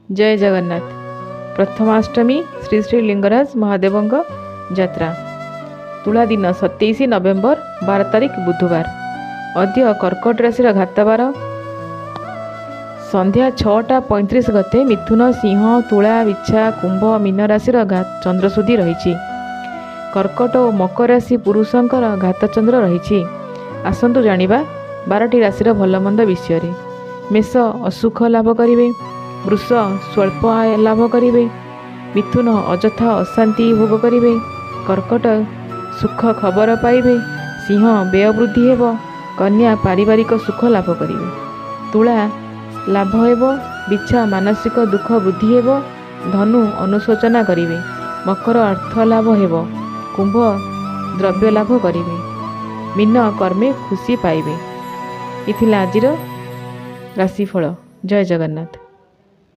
जय जगन्नाथ। प्रथमाष्टमी श्री श्री लिंगराज महादेवंग यात्रा। तुला दिन 27 नवेम्बर 12 तारिख बुधवार। अद्य कर्कट राशि घातबार संध्या 6:35 गते मिथुन सिंह तुला विच्छा कुंभ मीन राशि चंद्रशुद्धि रही। कर्कट और मकर राशि पुरुषंकर घात चंद्र रही। आसतु जानिबा 12टी राशि भलमंद विषय। मेष असुख लाभ करिवे, वृष स्वल्प आय लाभ करिवे, मिथुन अजथा अशांति भोग करिवे, कर्कट सुख खबर पाइबे, सिंह व्यय वृद्धि हेब, कन्या पारिवारिक सुख लाभ करिवे, तुला लाभ हेब, बिछा मानसिक दुख वृद्धि हेब, धनु अनुशोचना करिवे, मकर अर्थ लाभ हेब, कुंभ द्रव्य लाभ करिवे, मीन कर्मे खुशी पाइबे। इथिला आजिर राशिफल। जय जगन्नाथ।